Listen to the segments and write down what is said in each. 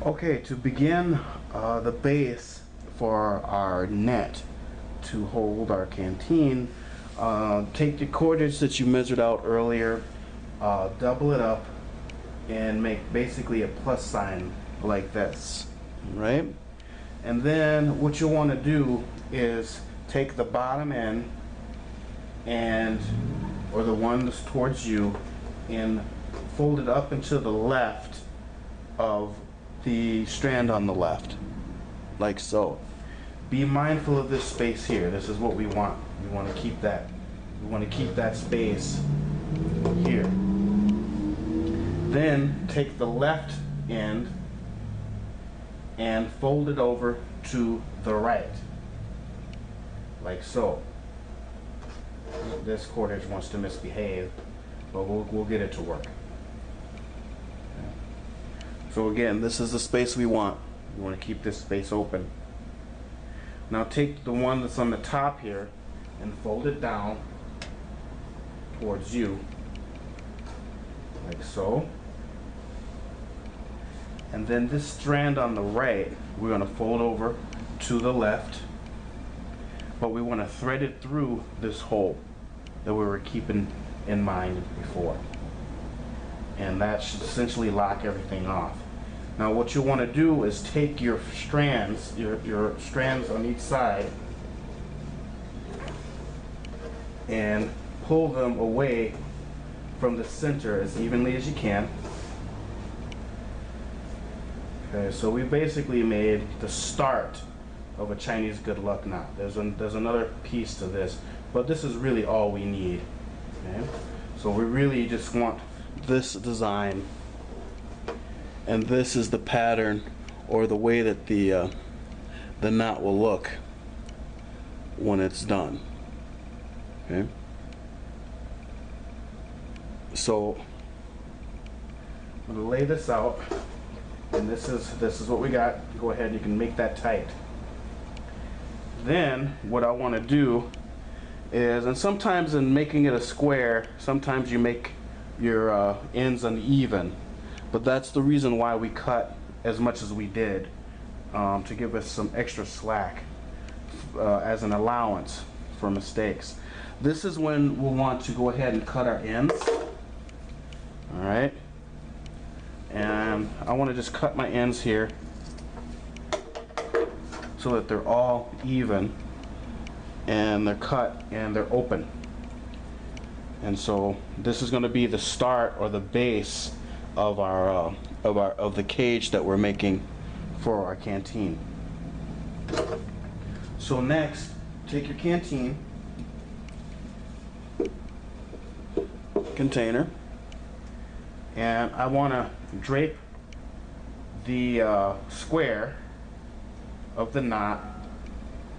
Okay, to begin the base for our net to hold our canteen, take the cordage that you measured out earlier, double it up, and make basically a plus sign like this, right? And then what you want to do is take the bottom end or the one that's towards you, and fold it up and to the left of the strand on the left, like so. Be mindful of this space here. This is what we want. We want to keep that. We want to keep that space here. Then take the left end and fold it over to the right, like so. This cordage wants to misbehave, but we'll get it to work. So again, this is the space we want. We want to keep this space open. Now take the one that's on the top here and fold it down towards you, like so. And then this strand on the right, we're going to fold over to the left, but we want to thread it through this hole that we were keeping in mind before. And that should essentially lock everything off. Now what you want to do is take your strands, your strands on each side, and pull them away from the center as evenly as you can. Okay, so we basically made the start of a Chinese good luck knot. There's another piece to this, but this is really all we need. Okay? So we really just want this design, and this is the pattern or the way that the knot will look when it's done. Okay? So I'm going to lay this out, and this is what we got. Go ahead, you can make that tight. Then what I want to do is, and sometimes in making it a square, sometimes you make your ends uneven, but that's the reason why we cut as much as we did, to give us some extra slack as an allowance for mistakes. This is when we'll want to go ahead and cut our ends. All right, and I want to just cut my ends here so that they're all even and they're cut and they're open. And so this is going to be the start or the base of the cage that we're making for our canteen. So next, take your canteen container, and I want to drape the square of the knot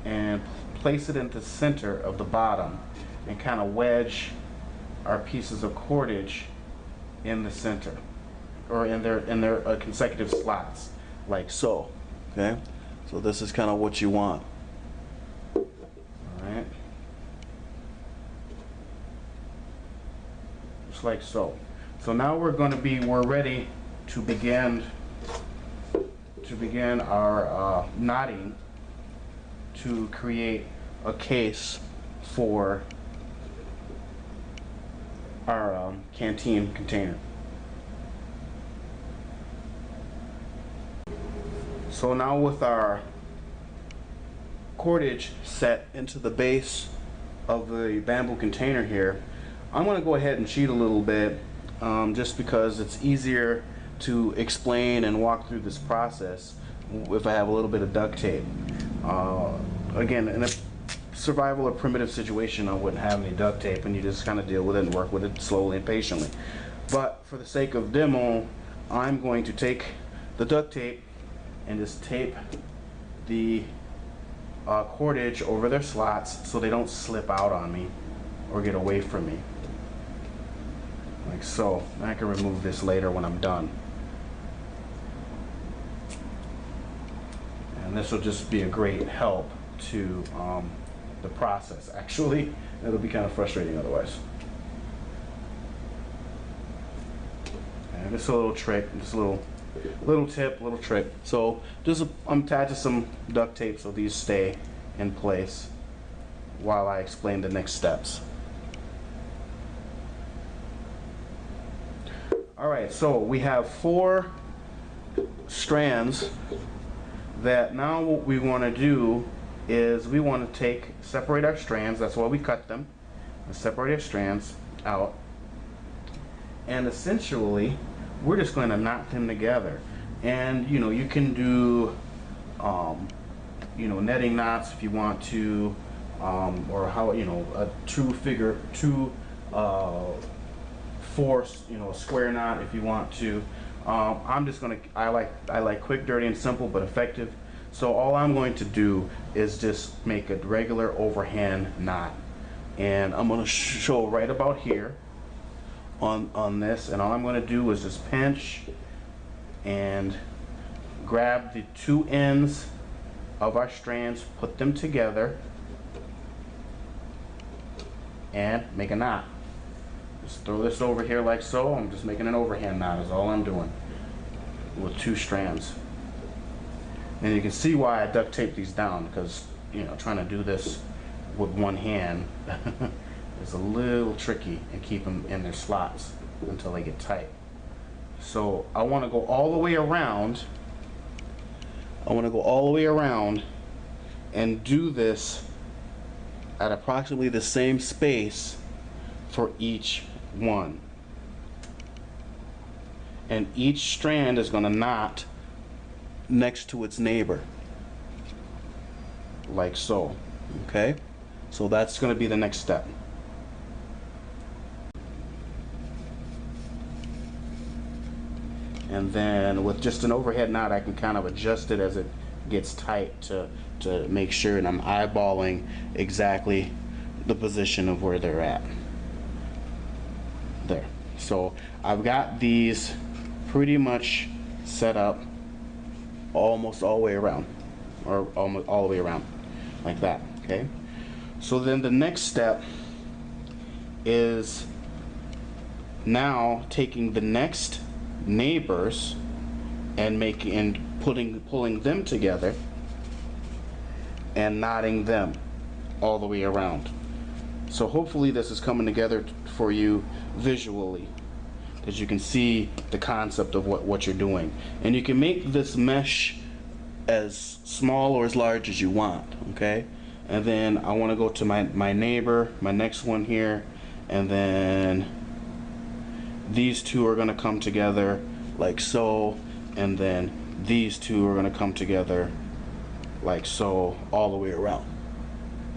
and place it into the center of the bottom, and kind of wedge our pieces of cordage in the center, or in their consecutive slots, like so. Okay, so this is kind of what you want. All right, just like so. So now we're ready to begin our knotting to create a case for our canteen container. So now with our cordage set into the base of the bamboo container here, I'm going to go ahead and cheat a little bit, just because it's easier to explain and walk through this process if I have a little bit of duct tape. Again, in a survival or primitive situation, I wouldn't have any duct tape, and you just kind of deal with it and work with it slowly and patiently. But for the sake of demo, I'm going to take the duct tape and just tape the cordage over their slots so they don't slip out on me or get away from me, like so. I can remove this later when I'm done. And this will just be a great help to the process. Actually, it'll be kind of frustrating otherwise. And just a little trick, just a little Little tip, little trick. So just attach some duct tape so these stay in place while I explain the next steps. Alright, so we have 4 strands that now what we want to do is we want to separate our strands. That's why we cut them. And separate our strands out. And essentially, we're just going to knot them together. And you can do netting knots if you want to, or how a a square knot if you want to. I like quick, dirty, and simple, but effective. So all I'm going to do is just make a regular overhand knot, and I'm going to show right about here on this, and all I'm going to do is just pinch and grab the 2 ends of our strands, put them together, and make a knot. Just throw this over here like so. I'm just making an overhand knot is all I'm doing with 2 strands. And you can see why I duct tape these down, because trying to do this with one hand is a little tricky, and keep them in their slots until they get tight. So I want to go all the way around. And do this at approximately the same space for each one. And each strand is going to knot next to its neighbor, like so. Okay? So that's going to be the next step. And then with just an overhead knot, I can kind of adjust it as it gets tight to make sure that I'm eyeballing exactly the position of where they're at. There. So I've got these pretty much set up almost all the way around, or almost all the way around, like that. Okay? So then the next step is now taking the next neighbors and pulling them together and knotting them all the way around. So hopefully this is coming together for you visually, because you can see the concept of what you're doing. And you can make this mesh as small or as large as you want. Okay? And then I want to go to my neighbor, my next one here, and then these 2 are going to come together like so, and then these 2 are going to come together like so, all the way around.